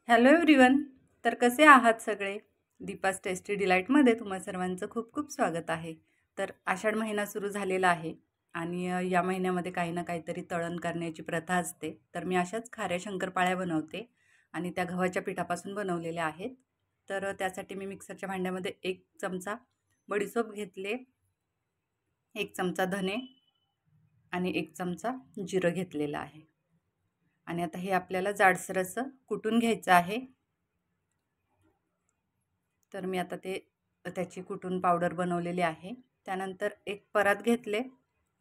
Hello everyone. तर कसे आहात सगळे? दीपास टेस्टी डिलाईटमध्ये तुम्हा सर्वांचं खूप खूप स्वागत आहे. तर आषाढ महिना सुरू झालेला आहे आणि या महिन्यामध्ये काही ना काहीतरी तळण करण्याची प्रथा असते. तर मी अशाच खाऱ्या शंकरपाळ्या बनवते आणि त्या गव्हाच्या पिठापासून बनवलेल्या आहेत. तर त्यासाठी मी मिक्सरच्या भांड्यामध्ये 1 चमचा बडीशोप घेतले, 1 चमचा धने आणि 1 चमचा जिरं घेतलेलं आहे. आणि आता हे आपल्याला जाडसर असं कुटून घ्यायचं आहे. तर मी आता त्याची कुटून पावडर बनवलेली आहे. त्यानंतर एक परात घेतले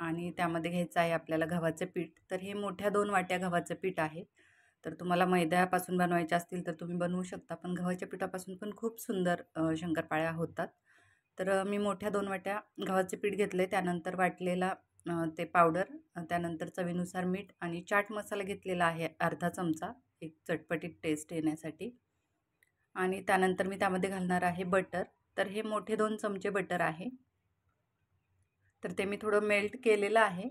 आणि त्यामध्ये घ्यायचं आहे आपल्याला गव्हाचं पीठ. तर हे मोठ्या 2 वाट्या गव्हाचं पीठ आहे. तर तुम्हाला मैद्यापासून बनवायचे असतील तर तुम्ही बनवू शकता, पण गव्हाच्या पिठापासून पण खूप सुंदर शंकरपाळ्या होतात. तर मी मोठ्या 2 वाट्या गव्हाचे पीठ घेतले. त्यानंतर वाटलेला ते पावडर, त्यानंतर चवीनुसार मीठ आणि चाट मसाला घेतलेला आहे अर्धा चमचा, एक चटपटीत टेस्ट येण्यासाठी. आणि त्यानंतर मी त्यामध्ये घालणार आहे बटर. तर हे मोठे 2 चमचे बटर आहे. तर ते मी थोडं मेल्ट केलेलं आहे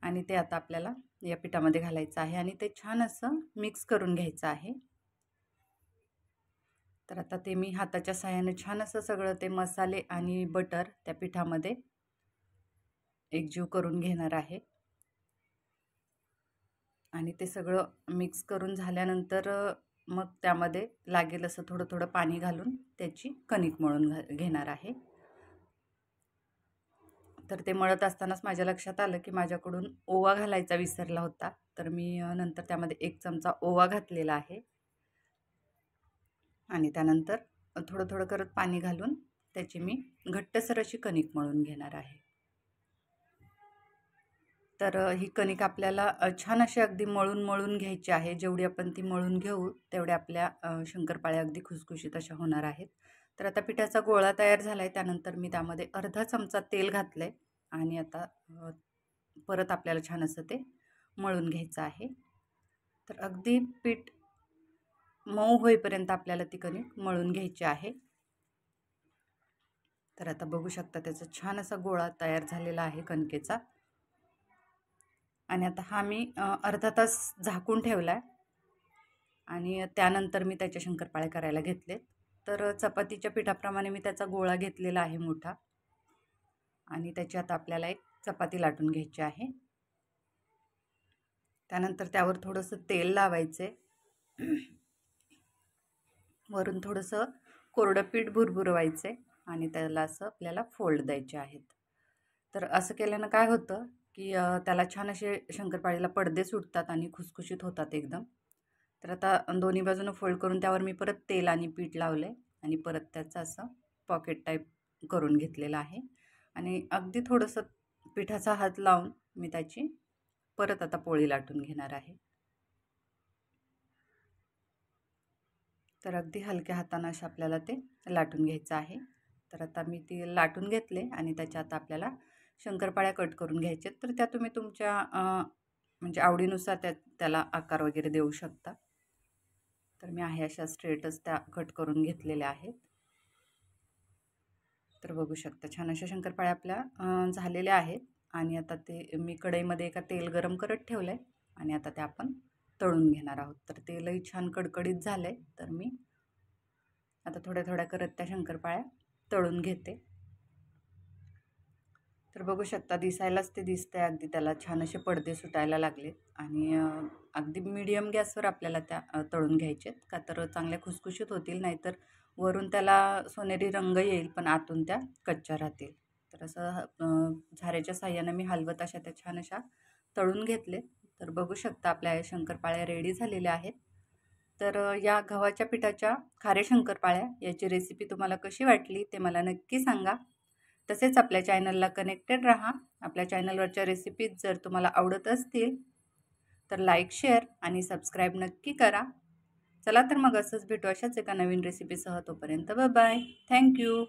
आणि ते आता आपल्याला या पिठामध्ये घालायचं आहे आणि ते छान असं मिक्स करून घ्यायचं आहे. तर आता ते मी हाताच्या सहाय्याने छान असं सगळं ते मसाले आणि बटर त्या पिठामध्ये एकजीव करून घेणार आहे. आणि ते सगळं मिक्स करून झाल्यानंतर मग त्यामध्ये लागेल असं थोडं थोडं पाणी घालून त्याची कणिक मळून घेणार आहे. तर ते मळत असतानाच माझ्या लक्षात आलं की माझ्याकडून ओवा घालायचा विसरला होता. तर मी नंतर त्यामध्ये 1 चमचा ओवा घातलेला आहे आणि त्यानंतर थोडं थोडं करत पाणी घालून त्याची मी घट्टसर अशी कणिक मळून घेणार आहे. तर ही कणिक आपल्याला छान अशी अगदी मळून मळून घ्यायची आहे. जेवढी आपण ती मळून घेऊ तेवढ्या आपल्या शंकरपाळ्या अगदी खुसखुशीत अशा होणार आहेत. तर आता पिठाचा गोळा तयार झाला आहे. त्यानंतर मी त्यामध्ये अर्धा चमचा तेल घातलं आहे आणि आता परत आपल्याला छान असं ते मळून घ्यायचं आहे. तर अगदी पीठ मऊ होईपर्यंत आपल्याला ती कणिक मळून घ्यायची आहे. तर आता बघू शकता त्याचा छान असा गोळा तयार झालेला आहे कणकेचा. आणि आता हा मी अर्धा तास झाकून ठेवला आहे आणि त्यानंतर मी त्याच्या शंकरपाळ्या करायला घेतलेत. तर चपातीच्या पिठाप्रमाणे मी त्याचा गोळा घेतलेला आहे मोठा आणि त्याची आता आपल्याला एक चपाती लाटून घ्यायची आहे. त्यानंतर त्यावर थोडंसं तेल लावायचे, वरून थोडंसं कोरडं पीठ भुरभुरवायचे आणि त्याला असं आपल्याला फोल्ड द्यायचे आहेत. तर असं केल्यानं काय होतं की त्याला छान असे शंकरपाळीला पडदे सुटतात आणि खुसखुशीत होतात एकदम. तर आता दोन्ही बाजूनं फोल्ड करून त्यावर मी परत तेल आणि पीठ लावले आणि परत त्याचं असं पॉकेट टाईप करून घेतलेलं आहे आणि अगदी थोडंसं पिठाचा हात लावून मी त्याची परत आता पोळी लाटून घेणार आहे. तर अगदी हलक्या हातानं असं आपल्याला ते लाटून घ्यायचं आहे. तर आता मी ते लाटून घेतले आणि त्याच्या आता आपल्याला शंकरपाळ्या कट करून घ्यायचे. तर त्या तुम्ही तुमच्या म्हणजे आवडीनुसार त्याला आकार वगैरे देऊ शकता. तर मी आहे अशा स्ट्रेटच त्या कट करून घेतलेल्या आहेत. तर बघू शकता छान अशा शंकरपाळ्या आपल्या झालेल्या आहेत आणि आता ते मी कढईमध्ये एका तेल गरम करत ठेवलं आहे आणि आता ते आपण तळून घेणार आहोत. तर तेलही छान कडकडीत झालं आहे. तर मी आता थोड्या थोड्या करत त्या शंकरपाळ्या तळून घेते. तर बघू शकता दिसायलाच ते दिसतंय अगदी त्याला छान असे पडदे सुटायला लागलेत आणि अगदी मीडियम गॅसवर आपल्याला त्या तळून घ्यायचे आहेत, का तर चांगल्या खुसखुशीत होतील, नाहीतर वरून त्याला सोनेरी रंग येईल पण आतून त्या कच्च्या राहतील. तर असं झाऱ्याच्या साह्यानं मी हलवत अशा त्या छान अशा तळून घेतले. तर बघू शकता आपल्या या शंकरपाळ्या रेडी झालेल्या आहेत. तर या गव्हाच्या पिठाच्या खाऱ्या शंकरपाळ्या याची रेसिपी तुम्हाला कशी वाटली ते मला नक्की सांगा. तसेच आपल्या चॅनलला कनेक्टेड राहा. आपल्या चॅनलवरच्या रेसिपीज जर तुम्हाला आवडत असतील तर लाईक, शेअर आणि सबस्क्राईब नक्की करा. चला तर मग असंच भेटू अशाच एका नवीन रेसिपीसह. तोपर्यंत बाय बाय. थँक्यू.